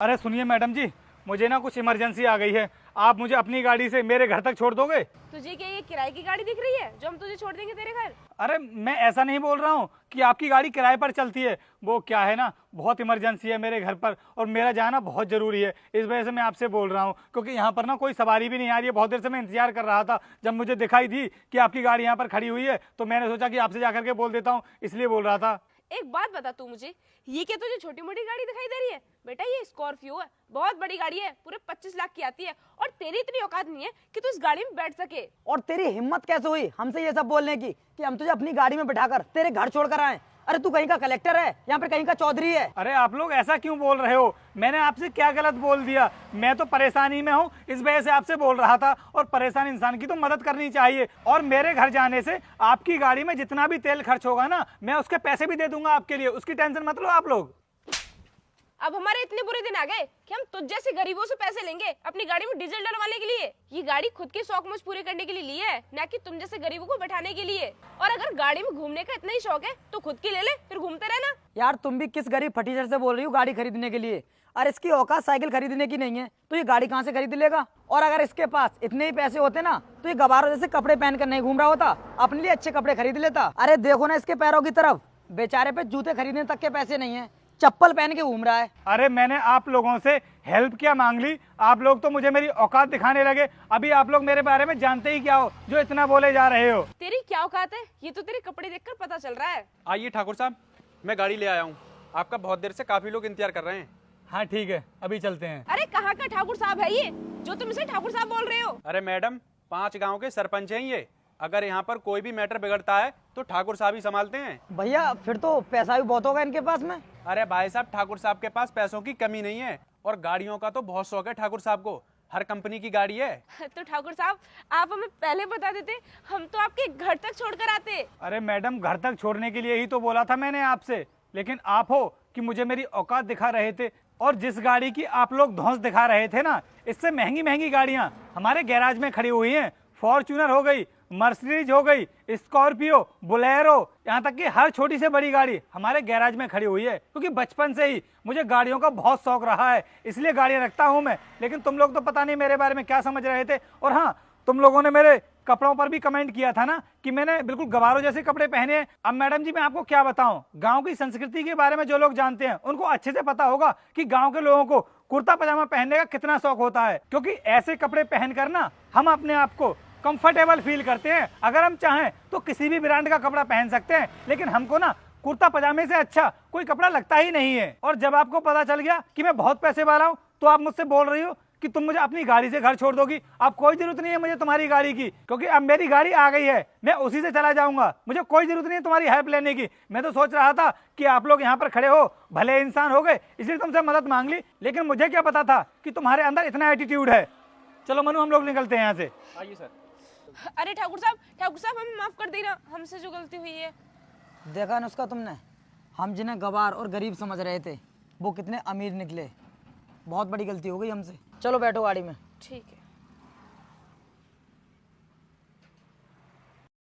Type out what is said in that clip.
अरे सुनिए मैडम जी, मुझे ना कुछ इमरजेंसी आ गई है। आप मुझे अपनी गाड़ी से मेरे घर तक छोड़ दोगे? तुझे क्या ये किराए की गाड़ी दिख रही है जो हम तुझे छोड़ देंगे तेरे घर? अरे मैं ऐसा नहीं बोल रहा हूँ कि आपकी गाड़ी किराए पर चलती है। वो क्या है ना, बहुत इमरजेंसी है मेरे घर पर और मेरा जाना बहुत ज़रूरी है। इस वजह से मैं आपसे बोल रहा हूँ, क्योंकि यहाँ पर ना कोई सवारी भी नहीं आ रही है। बहुत देर से मैं इंतजार कर रहा था। जब मुझे दिखाई दी कि आपकी गाड़ी यहाँ पर खड़ी हुई है तो मैंने सोचा कि आपसे जाकर के बोल देता हूँ, इसलिए बोल रहा था। एक बात बता तू मुझे, ये क्या तुझे छोटी मोटी गाड़ी दिखाई दे रही है? बेटा ये स्कॉर्पियो है, बहुत बड़ी गाड़ी है, पूरे 25 लाख की आती है और तेरी इतनी औकात नहीं है कि तू इस गाड़ी में बैठ सके। और तेरी हिम्मत कैसे हुई हमसे ये सब बोलने की कि हम तुझे अपनी गाड़ी में बिठाकर तेरे घर छोड़कर आए? अरे तू कहीं का कलेक्टर है या फिर कहीं का चौधरी है? अरे आप लोग ऐसा क्यों बोल रहे हो? मैंने आपसे क्या गलत बोल दिया? मैं तो परेशानी में हूँ, इस वजह से आपसे बोल रहा था। और परेशान इंसान की तो मदद करनी चाहिए। और मेरे घर जाने से आपकी गाड़ी में जितना भी तेल खर्च होगा ना, मैं उसके पैसे भी दे दूंगा आपके लिए। उसकी टेंशन मत लो आप लोग। अब हमारे इतने बुरे दिन आ गए कि हम तुझ जैसे गरीबों से पैसे लेंगे अपनी गाड़ी में डीजल डलवाने के लिए? ये गाड़ी खुद की शौक मुझ पूरे करने के लिए ली है, ना कि तुम जैसे गरीबों को बैठाने के लिए। और अगर गाड़ी में घूमने का इतना ही शौक है तो खुद की ले ले, फिर घूमते रहना। यार तुम भी किस गरीब फटीचर से बोल रही हो गाड़ी खरीदने के लिए? अरे इसकी औकात साइकिल खरीदने की नहीं है तो ये गाड़ी कहाँ से खरीद लेगा? और अगर इसके पास इतने ही पैसे होते ना तो ये गवारों जैसे कपड़े पहन कर नहीं घूम रहा होता, अपने लिए अच्छे कपड़े खरीद लेता। अरे देखो ना इसके पैरों की तरफ, बेचारे पे जूते खरीदने तक के पैसे नहीं है, चप्पल पहन के घूम रहा है। अरे मैंने आप लोगों से हेल्प क्या मांग ली? आप लोग तो मुझे मेरी औकात दिखाने लगे। अभी आप लोग मेरे बारे में जानते ही क्या हो जो इतना बोले जा रहे हो? तेरी क्या औकात है, ये तो तेरे कपड़े देखकर पता चल रहा है। आइए ठाकुर साहब, मैं गाड़ी ले आया हूँ। आपका बहुत देर से काफी लोग इंतजार कर रहे हैं। हाँ ठीक है, अभी चलते हैं। अरे कहाँ का ठाकुर साहब है ये जो तुम इसे ठाकुर साहब बोल रहे हो? अरे मैडम, 5 गांव के सरपंच हैं ये। अगर यहाँ पर कोई भी मैटर बिगड़ता है तो ठाकुर साहब ही संभालते हैं। भैया फिर तो पैसा भी बहुत होगा इनके पास में। अरे भाई साहब, ठाकुर साहब के पास पैसों की कमी नहीं है और गाड़ियों का तो बहुत शौक है ठाकुर साहब को। हर कंपनी की गाड़ी है। तो ठाकुर साहब आप हमें पहले बता देते, हम तो आपके घर तक छोड़कर आते। अरे मैडम, घर तक छोड़ने के लिए ही तो बोला था मैंने आपसे, लेकिन आप हो कि मुझे मेरी औकात दिखा रहे थे। और जिस गाड़ी की आप लोग धौंस दिखा रहे थे ना, इससे महंगी महंगी गाड़ियां हमारे गैराज में खड़ी हुई हैं। फॉर्च्यूनर हो गई, मर्सिडीज हो गई, स्कॉर्पियो, बोलेरो, यहाँ तक कि हर छोटी से बड़ी गाड़ी हमारे गैराज में खड़ी हुई है। क्योंकि बचपन से ही मुझे गाड़ियों का बहुत शौक रहा है, इसलिए गाड़ियाँ रखता हूँ मैं। लेकिन तुम लोग तो पता नहीं मेरे बारे में क्या समझ रहे थे। और हाँ, तुम लोगों ने मेरे कपड़ों पर भी कमेंट किया था ना कि मैंने बिल्कुल गवारों जैसे कपड़े पहने हैं। अब मैडम जी मैं आपको क्या बताऊं, गांव की संस्कृति के बारे में जो लोग जानते हैं उनको अच्छे से पता होगा कि गांव के लोगों को कुर्ता पजामा पहनने का कितना शौक होता है। क्योंकि ऐसे कपड़े पहनकर ना हम अपने आप को कंफर्टेबल फील करते हैं। अगर हम चाहें तो किसी भी ब्रांड का कपड़ा पहन सकते हैं, लेकिन हमको ना कुर्ता पजामे से अच्छा कोई कपड़ा लगता ही नहीं है। और जब आपको पता चल गया कि मैं बहुत पैसे वाला हूँ तो आप मुझसे बोल रही हो कि तुम मुझे अपनी गाड़ी से घर छोड़ दोगी। अब कोई जरूरत नहीं है मुझे तुम्हारी गाड़ी की, क्योंकि अब मेरी गाड़ी आ गई है, मैं उसी से चला जाऊंगा। मुझे कोई जरूरत नहीं है तुम्हारी हेल्प लेने की। मैं तो सोच रहा था कि आप लोग यहाँ पर खड़े हो, भले इंसान हो गए, इसलिए तुमसे मदद मांग ली। लेकिन मुझे क्या पता था कि तुम्हारे अंदर इतना एटीट्यूड है। चलो मनु, हम लोग निकलते हैं यहाँ से। आइए सर। अरे ठाकुर साहब हमें माफ कर देना, हमसे जो गलती हुई है। देखा ना उसका तुमने, हम जिन्हें गवार और गरीब समझ रहे थे वो कितने अमीर निकले। बहुत बड़ी गलती हो गई हमसे। चलो बैठो गाड़ी में। ठीक है।